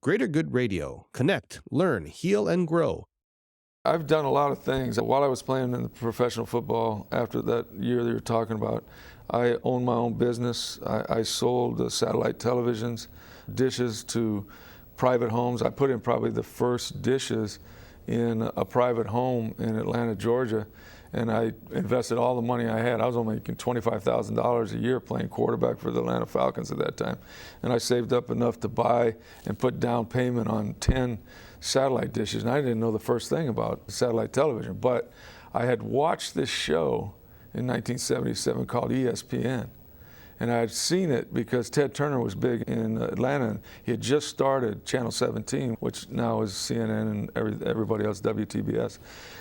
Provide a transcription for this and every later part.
Greater Good Radio. Connect, learn, heal, and grow. I've done a lot of things. While I was playing in the professional football, after that year that you're talking about, I owned my own business. I sold satellite televisions, dishes to private homes. I put in probably the first dishes in a private home in Atlanta, Georgia, and I invested all the money I had. I was only making $25,000 a year playing quarterback for the Atlanta Falcons at that time. And I saved up enough to buy and put down payment on 10 satellite dishes. And I didn't know the first thing about satellite television, but I had watched this show in 1977 called ESPN. And I had seen it because Ted Turner was big in Atlanta. He had just started Channel 17, which now is CNN and everybody else, WTBS.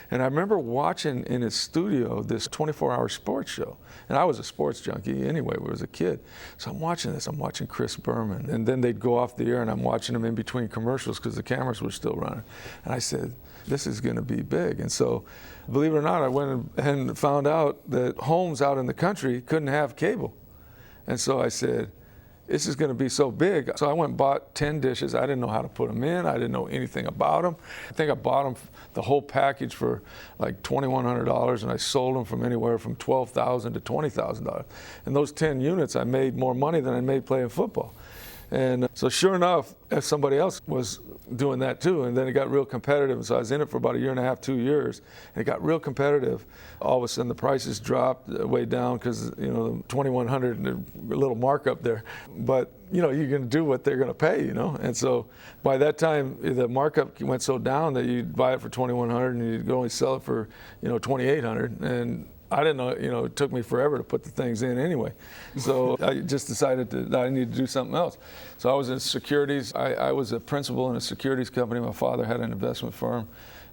And I remember watching in his studio this 24-hour sports show. And I was a sports junkie anyway when I was a kid. So I'm watching this. I'm watching Chris Berman. And then they'd go off the air, and I'm watching them in between commercials because the cameras were still running. And I said, this is going to be big. And so, believe it or not, I went and found out that homes out in the country couldn't have cable. And so I said, this is going to be so big. So I went and bought 10 dishes. I didn't know how to put them in. I didn't know anything about them. I think I bought them, the whole package, for like $2,100, and I sold them from anywhere from $12,000 to $20,000. And those 10 units, I made more money than I made playing football. And so sure enough, somebody else was doing that too. And then it got real competitive. And so I was in it for about a year and a half, 2 years. And it got real competitive. All of a sudden the prices dropped way down because, the 2,100 and a little markup there. But, you're going to do what they're going to pay, And so by that time, the markup went so down that you'd buy it for 2,100 and you'd only sell it for, 2,800. And I didn't know, it took me forever to put the things in anyway. So I just decided that I needed to do something else. So I was in securities. I was a principal in a securities company. My father had an investment firm,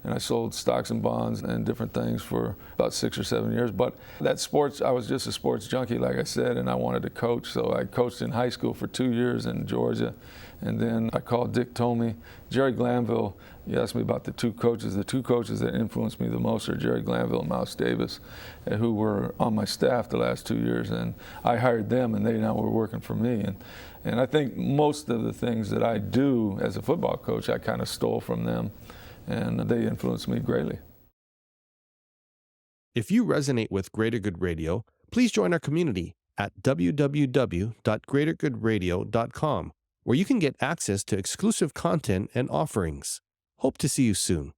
and I sold stocks and bonds and different things for about 6 or 7 years. But that sports, I was just a sports junkie, like I said, and I wanted to coach. So I coached in high school for 2 years in Georgia. And then I called Dick Tomey, Jerry Glanville. You asked me about the two coaches. The two coaches that influenced me the most are Jerry Glanville and Mouse Davis, who were on my staff the last 2 years. And I hired them, and they now were working for me. And I think most of the things that I do as a football coach, I kind of stole from them, and they influenced me greatly. If you resonate with Greater Good Radio, please join our community at www.greatergoodradio.com, where you can get access to exclusive content and offerings. Hope to see you soon.